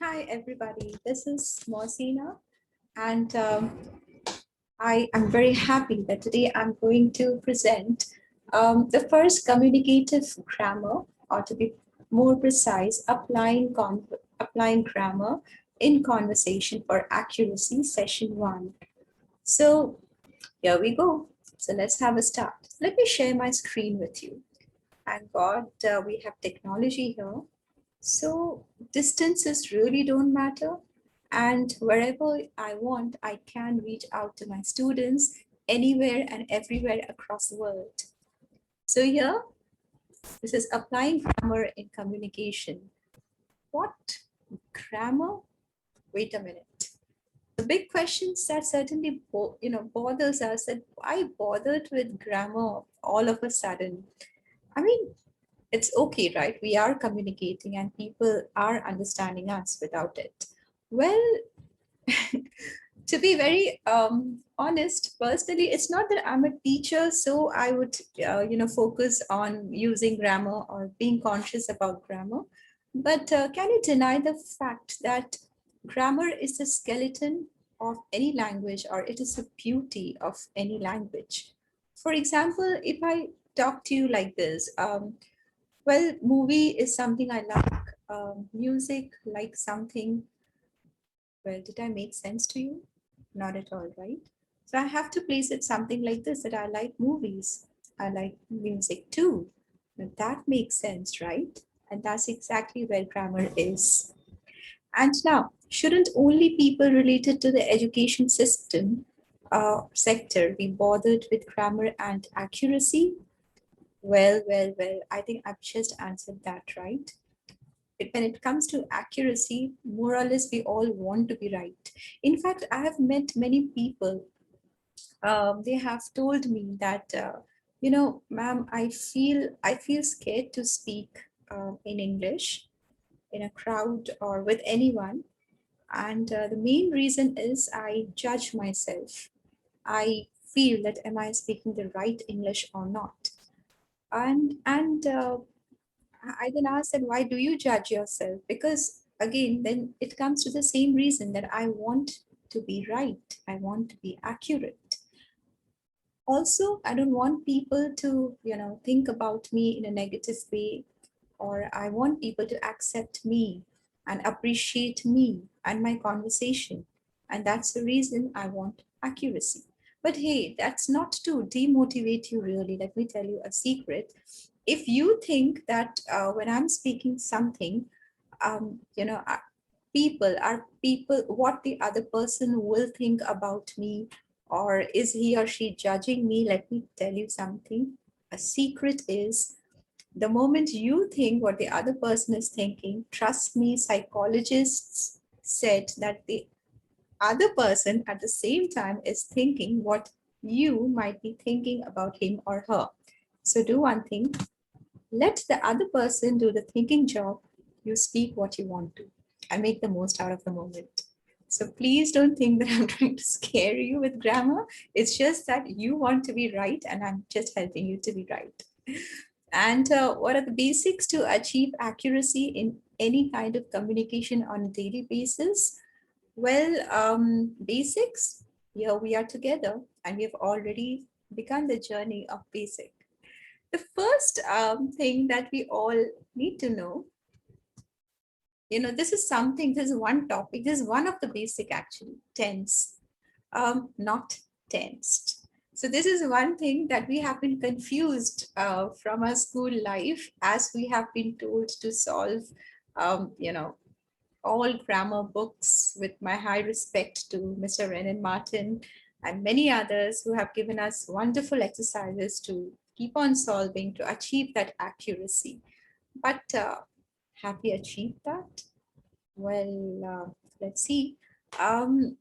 Hi, everybody. This is Mosina, and I am very happy that today I'm going to present the first communicative grammar, or to be more precise, applying grammar in conversation for accuracy, session one. So here we go. So let's have a start. Let me share my screen with you. And God, we have technology here. So distances really don't matter. And wherever I want, I can reach out to my students anywhere and everywhere across the world. So here, this is applying grammar in communication. What grammar? Wait a minute. The big questions that certainly bothers us, that why bothered with grammar all of a sudden? I mean, it's okay, right? We are communicating and people are understanding us without it. Well, to be very honest, personally, it's not that I'm a teacher, so I would, focus on using grammar or being conscious about grammar. But can you deny the fact that grammar is the skeleton of any language, or it is the beauty of any language? For example, if I talk to you like this, well, movie is something I like. Music, like something. Well, did I make sense to you? Not at all, right? So I have to place it something like this, that I like movies. I like music too. Now that makes sense, right? And that's exactly where grammar is. And now, shouldn't only people related to the education system sector be bothered with grammar and accuracy? Well, I think I've just answered that, right? When it comes to accuracy, more or less, we all want to be right. In fact, I have met many people. They have told me that, ma'am, I feel scared to speak in English in a crowd or with anyone, and the main reason is I judge myself. I feel that am I speaking the right English or not, and I then asked that why do you judge yourself? Because again, then it comes to the same reason, that I want to be right. I want to be accurate. Also, I don't want people to, think about me in a negative way, or I want people to accept me and appreciate me and my conversation. And that's the reason I want accuracy. But hey, that's not to demotivate you, really. Let me tell you a secret. If you think that when I'm speaking something, um, you know, uh, people, what the other person will think about me, or is he or she judging me? Let me tell you something. A secret is, the moment you think what the other person is thinking, trust me, psychologists said that the other person at the same time is thinking what you might be thinking about him or her. So do one thing, let the other person do the thinking job. You speak what you want to and make the most out of the moment. So please don't think that I'm trying to scare you with grammar. It's just that you want to be right, and I'm just helping you to be right. And what are the basics to achieve accuracy in any kind of communication on a daily basis? Well, basics, here we are together, and we have already begun the journey of basic. The first thing that we all need to know, this is one topic, this is one of the basic, actually, tense, not tensed. So this is one thing that we have been confused from our school life, as we have been told to solve, um, you know, all grammar books, with my high respect to Mr. Renan Martin and many others who have given us wonderful exercises to keep on solving to achieve that accuracy. But have we achieved that? Well, let's see. Um,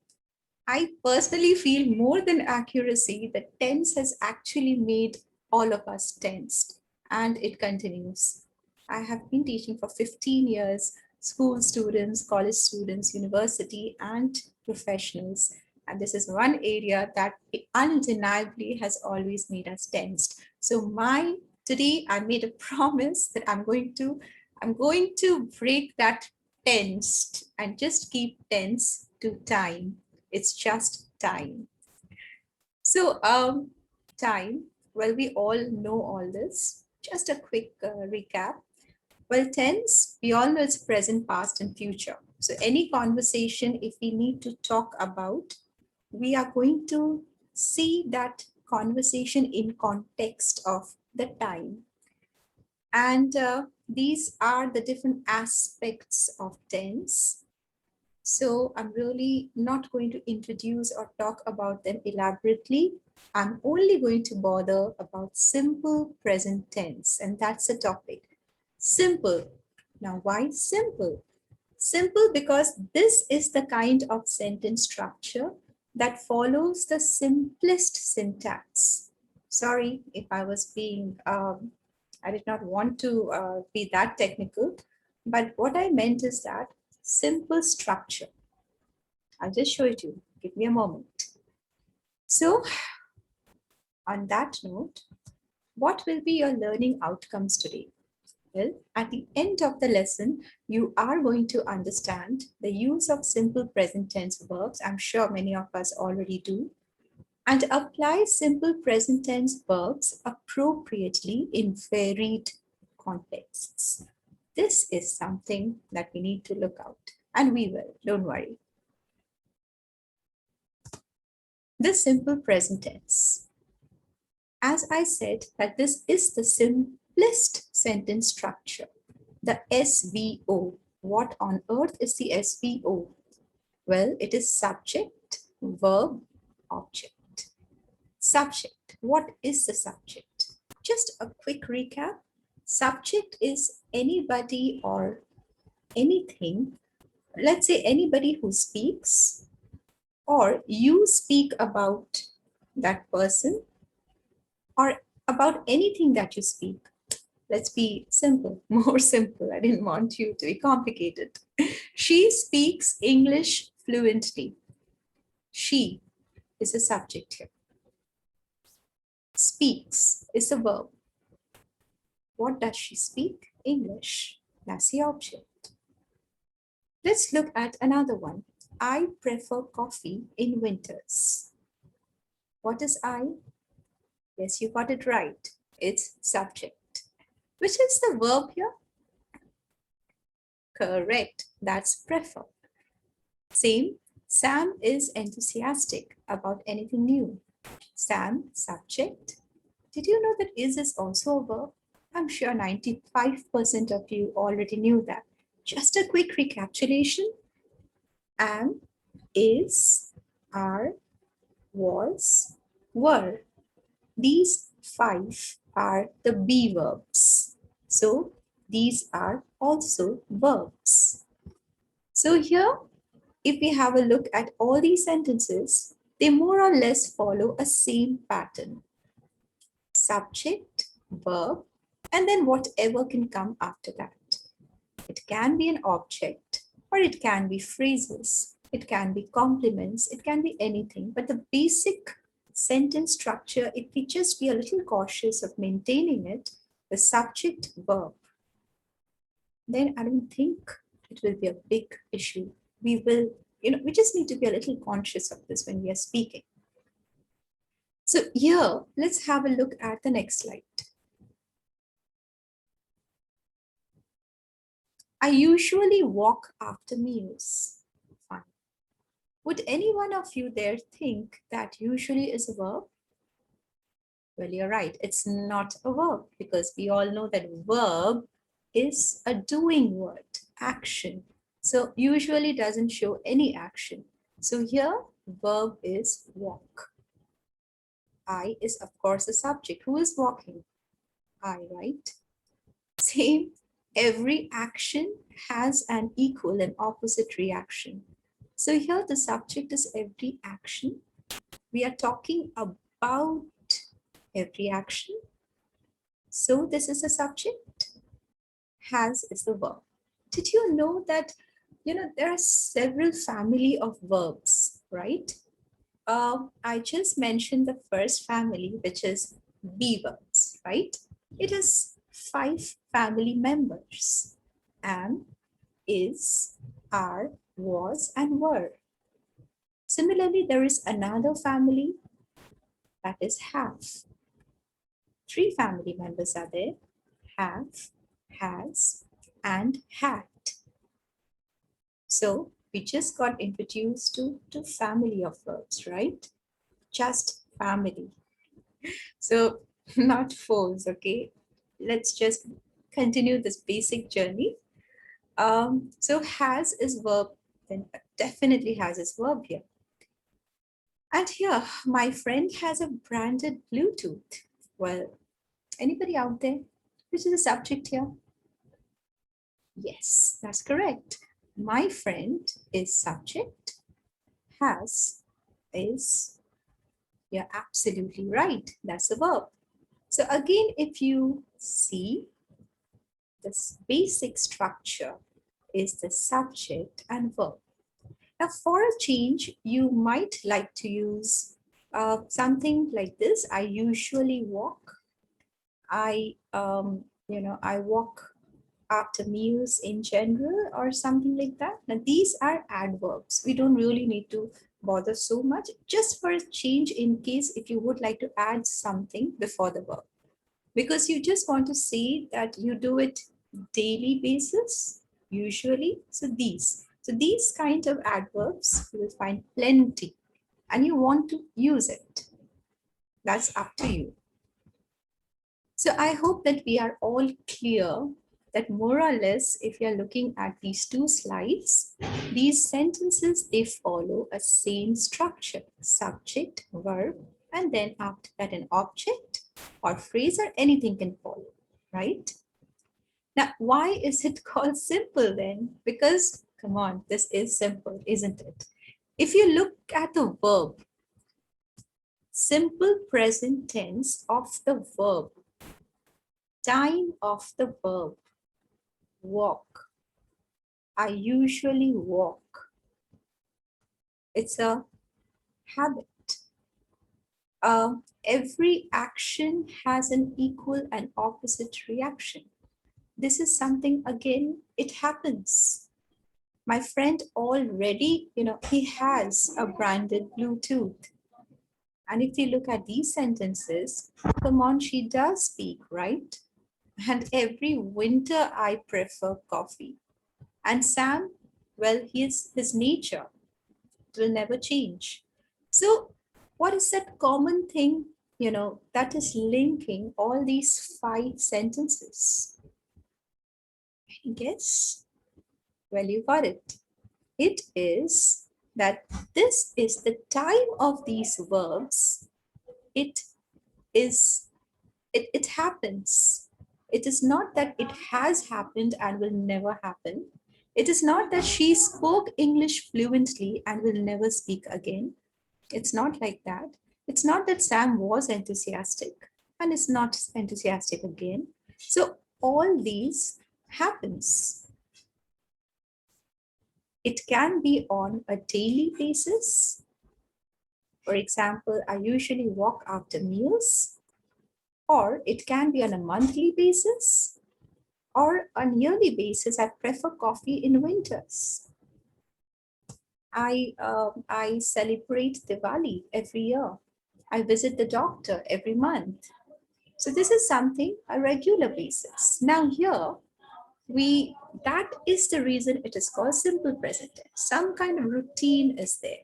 I personally feel more than accuracy, the tense has actually made all of us tensed, and it continues. I have been teaching for 15 years, school students, college students, university, and professionals. And this is one area that undeniably has always made us tensed. So today I made a promise that I'm going to break that tensed and just keep tense to time. It's just time. So time, well, we all know all this. Just a quick recap. Well, tense, we all know it's present, past, and future. So any conversation, if we need to talk about, we are going to see that conversation in context of the time. And these are the different aspects of tense. So I'm really not going to introduce or talk about them elaborately. I'm only going to bother about simple present tense, and that's the topic. Simple. Now, why simple? Simple because this is the kind of sentence structure that follows the simplest syntax. Sorry if I was being, I did not want to be that technical, but what I meant is that simple structure. I'll just show it to you. Give me a moment. So, on that note, what will be your learning outcomes today? Well, at the end of the lesson, you are going to understand the use of simple present tense verbs. I'm sure many of us already do. And apply simple present tense verbs appropriately in varied contexts. This is something that we need to look out, and we will, don't worry. The simple present tense. As I said, that this is the simplest sentence structure, the SVO. What on earth is the SVO? Well, it is subject, verb, object. Subject. What is the subject? Just a quick recap. Subject is anybody or anything, let's say anybody who speaks, or you speak about that person, or about anything that you speak. Let's be simple, more simple. I didn't want you to be complicated. She speaks English fluently. She is a subject here. Speaks is a verb. What does she speak? English. That's the object. Let's look at another one. I prefer coffee in winters. What is I? Yes, you got it right. It's subject. Which is the verb here? Correct. That's prefer. Same. Sam is enthusiastic about anything new. Sam, subject. Did you know that is also a verb? I'm sure 95% of you already knew that. Just a quick recapitulation. Am, is, are, was, were. These 5 are the be verbs. So these are also verbs. So here, if we have a look at all these sentences, they more or less follow a same pattern. Subject, verb, and then whatever can come after that. It can be an object, or it can be phrases, it can be complements, it can be anything. But the basic sentence structure, if we just be a little cautious of maintaining it, the subject, verb, then I don't think it will be a big issue. We will, we just need to be a little conscious of this when we are speaking. So here, let's have a look at the next slide. I usually walk after meals. Fine. Would any one of you there think that usually is a verb? Well, you're right. It's not a verb because we all know that verb is a doing word, action. So usually doesn't show any action. So here, verb is walk. I is, of course, a subject. Who is walking? I, right? Same. Every action has an equal and opposite reaction. So here the subject is every action. We are talking about every action. So this is a subject. Has is the verb. Did you know that, there are several family of verbs, right? I just mentioned the first family, which is be verbs, right? It has 5 family members. Am, is, are, was, and were. Similarly, there is another family that is have. 3 family members are there: have, has, and had. So we just got introduced to family of verbs, right? Just family. So not foes, okay? Let's just continue this basic journey. So has is verb, then definitely has is verb here. And here, my friend has a branded Bluetooth. Well, anybody out there? Which is the subject here? Yes, that's correct. My friend is subject, has is, you're absolutely right. That's a verb. So again, if you see this basic structure is the subject and verb. Now for a change, you might like to use something like this. I usually walk. I walk after meals in general or something like that. Now these are adverbs. We don't really need to bother so much, just for a change in case if you would like to add something before the verb. Because you just want to say that you do it daily basis, usually. So these kind of adverbs, you will find plenty and you want to use it. That's up to you. So I hope that we are all clear that more or less, if you're looking at these 2 slides, these sentences, they follow a same structure: subject, verb, and then after that an object or phrase or anything can follow, right? Now, why is it called simple then? Because, come on, this is simple, isn't it? If you look at the verb, simple present tense of the verb, time of the verb, walk. I usually walk. It's a habit. Every action has an equal and opposite reaction. This is something, again, it happens. My friend already, he has a branded Bluetooth. And if you look at these sentences, come on, she does speak, right? And every winter I prefer coffee. And Sam, well, his nature will never change. So what is that common thing, that is linking all these 5 sentences? Any guess? Well, you got it. It is that this is the time of these verbs. It is, it happens. It is not that it has happened and will never happen. It is not that she spoke English fluently and will never speak again. It's not like that. It's not that Sam was enthusiastic and is not enthusiastic again. So all these happens. It can be on a daily basis. For example, I usually walk after meals, or it can be on a monthly basis, or on yearly basis. I prefer coffee in winters. I celebrate Diwali every year. I visit the doctor every month. So this is something a regular basis. Now here, that is the reason it is called simple present tense. Some kind of routine is there.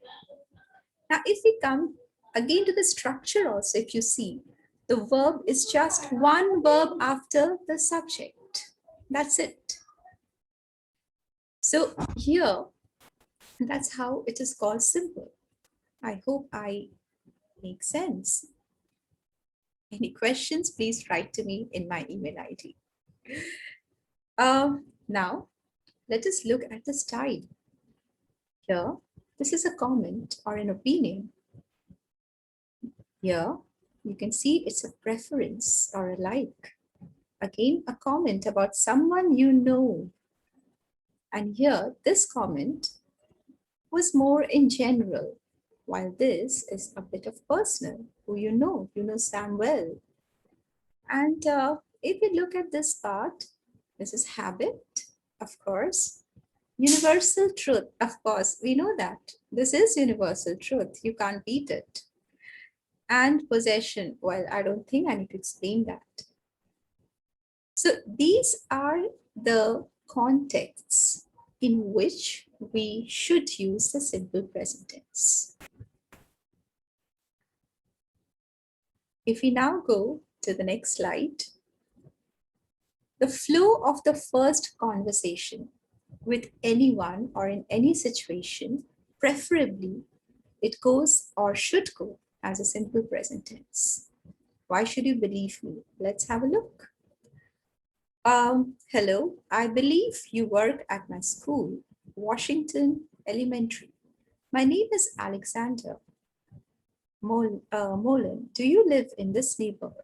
Now, if we come again to the structure also, if you see, the verb is just one verb after the subject. That's it. So here, that's how it is called simple. I hope I make sense. Any questions, please write to me in my email ID. Now, let us look at the style. Here, this is a comment or an opinion. Here, you can see it's a preference or a like. Again, a comment about someone you know. And here, this comment was more in general, while this is a bit of personal, who you know Sam well. And if you look at this part, this is habit, of course. Universal truth, of course, we know that. This is universal truth. You can't beat it. And possession, well, I don't think I need to explain that. So these are the contexts in which we should use the simple present tense. If we now go to the next slide, the flow of the first conversation with anyone or in any situation, preferably it goes or should go as a simple present tense. Why should you believe me? Let's have a look. Hello, I believe you work at my school, Washington Elementary. My name is Alexander Molan. Do you live in this neighborhood?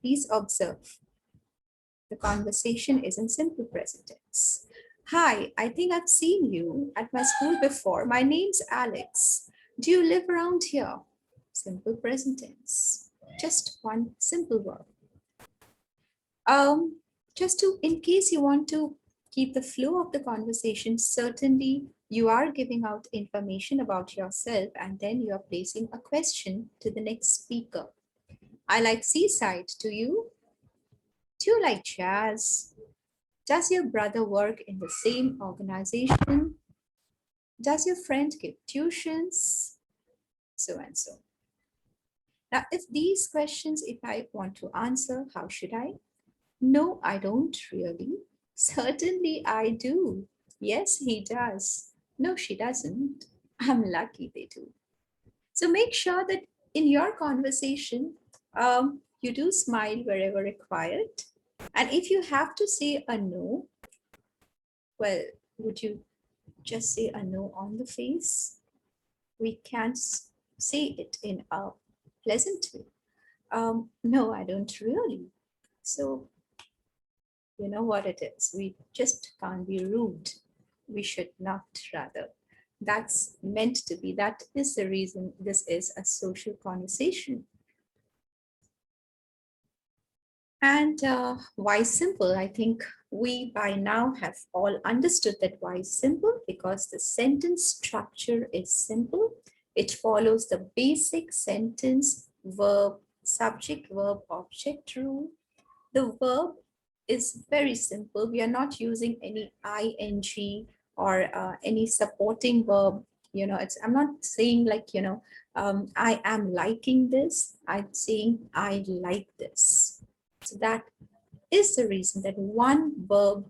Please observe. The conversation is in simple present tense. Hi, I think I've seen you at my school before. My name's Alex. Do you live around here? Simple present tense. Just one simple verb. Just to, in case you want to keep the flow of the conversation, certainly you are giving out information about yourself and then you are placing a question to the next speaker. I like seaside, do you? Do you like jazz? Does your brother work in the same organization? Does your friend give tuitions? So and so. Now, if these questions, if I want to answer, how should I? No, I don't really. Certainly I do. Yes, he does. No, she doesn't. I'm lucky they do. So make sure that in your conversation, you do smile wherever required. And if you have to say a no, well, would you just say a no on the face? We can't say it in a pleasant way. No, I don't really. So you know what it is. We just can't be rude. We should not, rather. That's meant to be. That is the reason this is a social conversation. And why simple? I think we by now have all understood that why simple, because the sentence structure is simple. It follows the basic sentence verb, subject, verb, object rule. The verb is very simple. We are not using any ing or any supporting verb. You know, I'm not saying like, I am liking this. I'm saying I like this. So that is the reason that one verb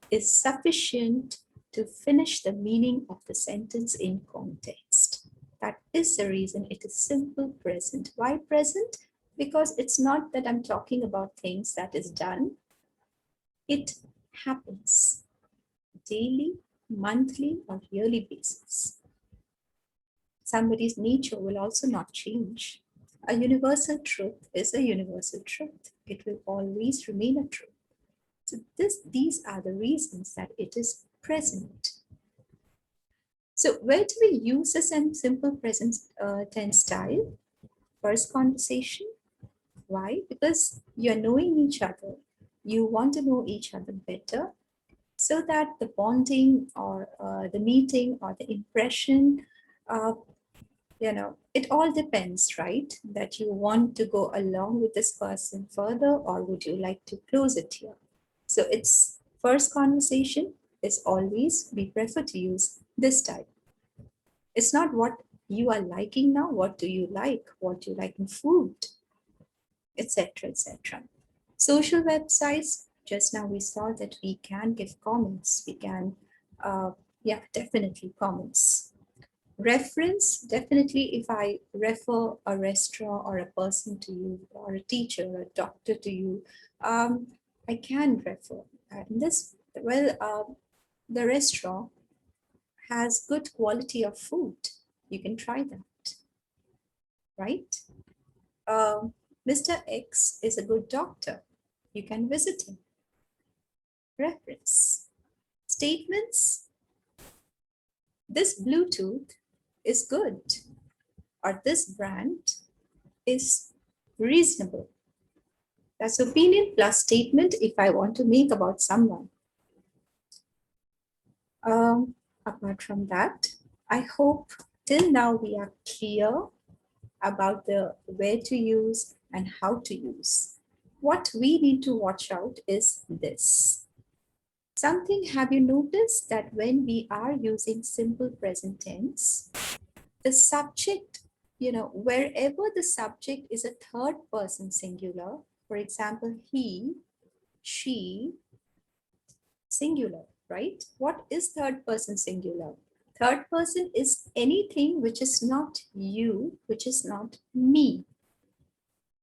is sufficient to finish the meaning of the sentence in context. That is the reason it is simple present. Why present? Because it's not that I'm talking about things that is done. It happens daily, monthly, or yearly basis. Somebody's nature will also not change. A universal truth is a universal truth. It will always remain a truth. So these are the reasons that it is present. So where do we use this simple present tense style? First conversation. Why? Because you're knowing each other. You want to know each other better so that the bonding or the meeting or the impression, it all depends, right? That you want to go along with this person further or would you like to close it here? So it's first conversation is always, we prefer to use this type. It's not what you are liking now, what do you like, what do you like in food, etc., etc. Social websites, just now we saw that we can give comments, we can, definitely comments. Reference, definitely if I refer a restaurant or a person to you, or a teacher or a doctor to you, I can refer. The restaurant has good quality of food. You can try that, right? Mr. X is a good doctor. You can visit him. Reference. Statements. This Bluetooth is good, or this brand is reasonable. That's opinion plus statement if I want to make about someone. Apart from that, I hope till now we are clear about the where to use and how to use. What we need to watch out is this. Something, have you noticed that when we are using simple present tense, the subject, wherever the subject is a third person singular, for example, he, she, singular, right? What is third person singular? Third person is anything which is not you, which is not me,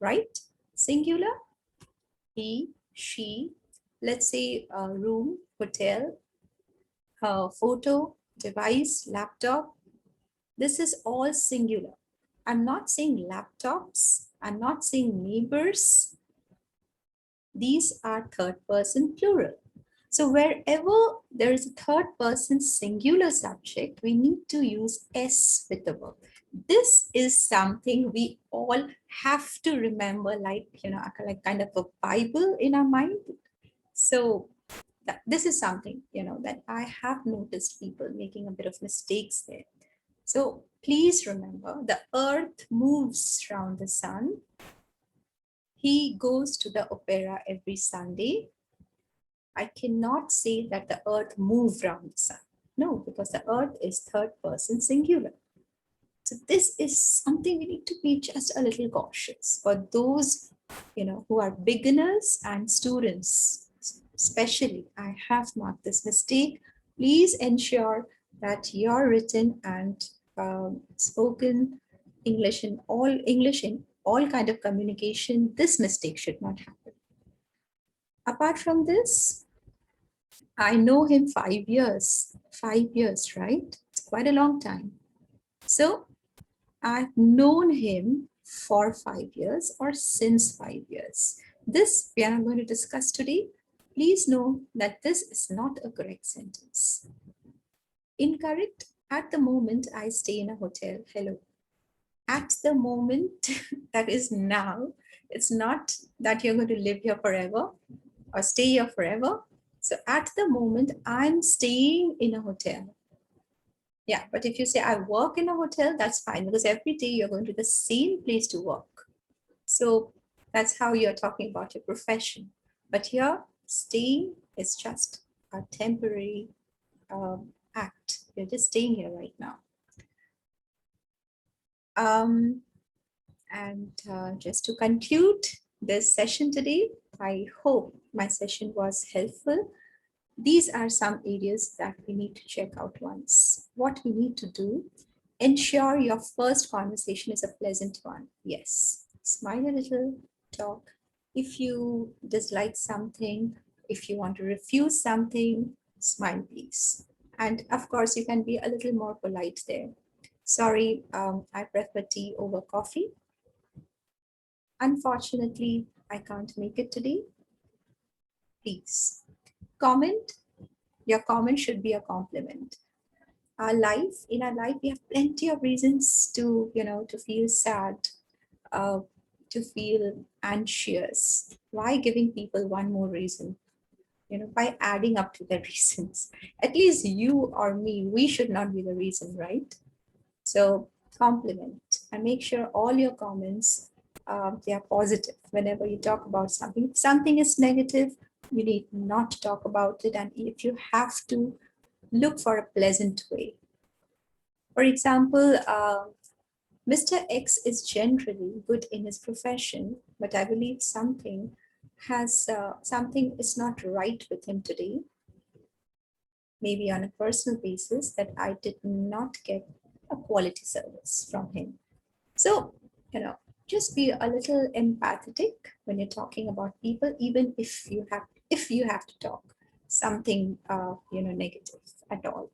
right? Singular, he, she, let's say room, hotel, photo, device, laptop. This is all singular. I'm not saying laptops. I'm not saying neighbors. These are third person plural. So wherever there is a third person singular subject, we need to use S with the verb. This is something we all have to remember, like, like kind of a Bible in our mind. So this is something, that I have noticed people making a bit of mistakes there. So please remember, the earth moves around the sun. He goes to the opera every Sunday. I cannot say that the earth moves around the sun. No, because the earth is third person singular. So this is something we need to be just a little cautious for those, who are beginners and students. Especially, I have marked this mistake. Please ensure that your written and spoken English in all kind of communication, this mistake should not happen. Apart from this, I know him 5 years. 5 years, right? It's quite a long time. So I've known him for 5 years or since 5 years. This we are not going to discuss today. Please know that this is not a correct sentence. Incorrect. At the moment I stay in a hotel. Hello. At the moment, that is now. It's not that you're going to live here forever or stay here forever. So at the moment, I'm staying in a hotel. Yeah, but if you say I work in a hotel, that's fine because every day you're going to the same place to work. So that's how you're talking about your profession. But here, staying is just a temporary act. You're just staying here right now. And just to conclude this session today, I hope my session was helpful. These are some areas that we need to check out once. What we need to do, ensure your first conversation is a pleasant one. Yes, smile a little, talk. If you dislike something, if you want to refuse something, smile please. And of course, you can be a little more polite there. Sorry, I prefer tea over coffee. Unfortunately, I can't make it today. Please comment. Your comment should be a compliment. In our life, we have plenty of reasons to feel sad, uh, to feel anxious. Why giving people one more reason? By adding up to their reasons. At least you or me, we should not be the reason, right? So compliment and make sure all your comments they are positive. Whenever you talk about something, if something is negative, you need not talk about it. And if you have to, look for a pleasant way. For example, Mr. X is generally good in his profession, but I believe something is not right with him today. Maybe on a personal basis that I did not get a quality service from him. So, just be a little empathetic when you're talking about people, even if you have to talk something negative at all.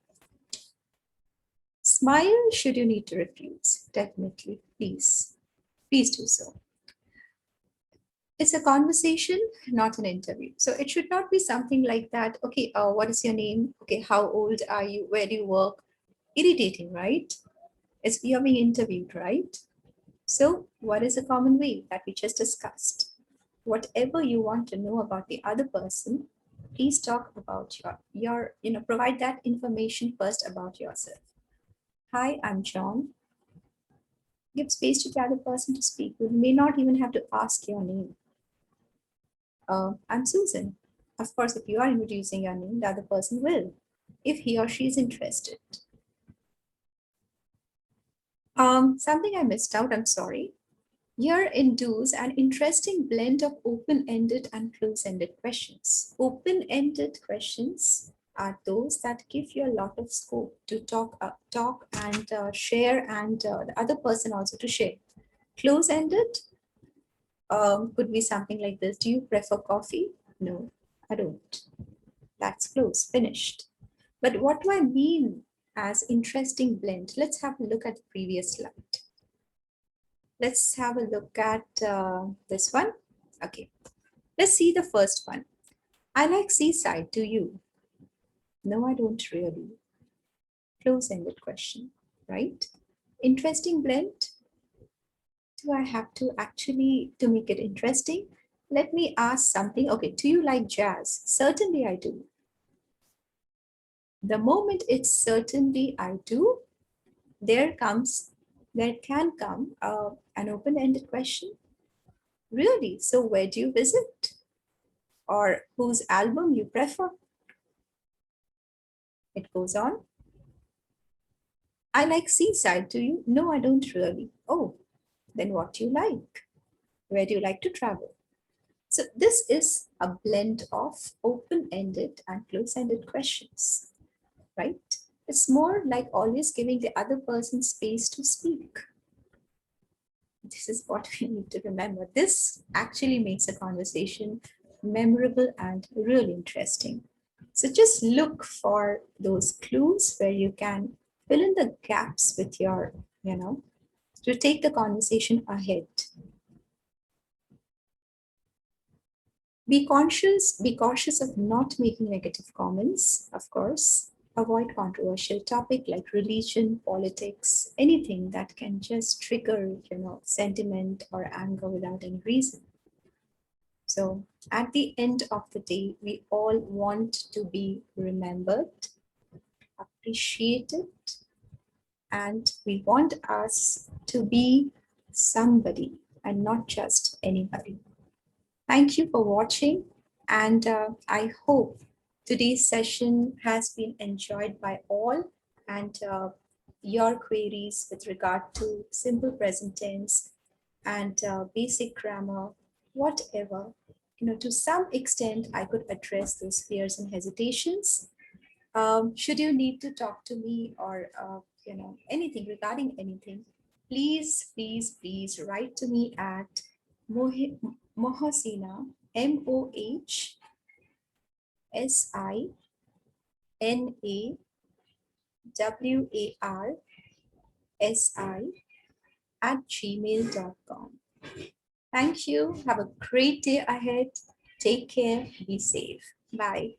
Smile should you need to refuse. Definitely, please do so. It's a conversation, not an interview. So it should not be something like that. Okay, what is your name? Okay, how old are you? Where do you work? Irritating, right? You're being interviewed, right? So what is a common way that we just discussed? Whatever you want to know about the other person, Please talk about provide that information first about yourself. Hi, I'm John. Give space to the other person to speak. You may not even have to ask your name. I'm Susan. Of course, if you are introducing your name, the other person will, if he or she is interested. Something I missed out, I'm sorry. Here induce an interesting blend of open-ended and close-ended questions. Open-ended questions are those that give you a lot of scope to talk and share, and the other person also to share. Close-ended could be something like this. Do you prefer coffee? No, I don't. That's close, finished. But what do I mean as interesting blend? Let's have a look at the previous slide. Let's have a look at this one. Okay, let's see the first one. I like seaside, do you? No, I don't really. Close-ended question, right? Interesting blend. Do I have to actually, to make it interesting? Let me ask something. Okay, do you like jazz? Certainly I do. The moment it's certainly I do, there can come an open-ended question. Really? So where do you visit? Or whose album you prefer? It goes on. I like seaside, do you? No, I don't really. Oh, then what do you like? Where do you like to travel? So this is a blend of open-ended and close-ended questions, right? It's more like always giving the other person space to speak. This is what we need to remember. This actually makes a conversation memorable and really interesting. So just look for those clues where you can fill in the gaps with your, to take the conversation ahead. Be cautious of not making negative comments, of course. Avoid controversial topic like religion, politics, anything that can just trigger, sentiment or anger without any reason. So at the end of the day, we all want to be remembered, appreciated, and we want us to be somebody and not just anybody. Thank you for watching, and I hope today's session has been enjoyed by all, and your queries with regard to simple present tense and basic grammar, whatever, to some extent, I could address those fears and hesitations. Should you need to talk to me or, anything regarding anything, please write to me at Mohsina, MOHSINAWARSI @gmail.com. Thank you. Have a great day ahead. Take care. Be safe. Bye.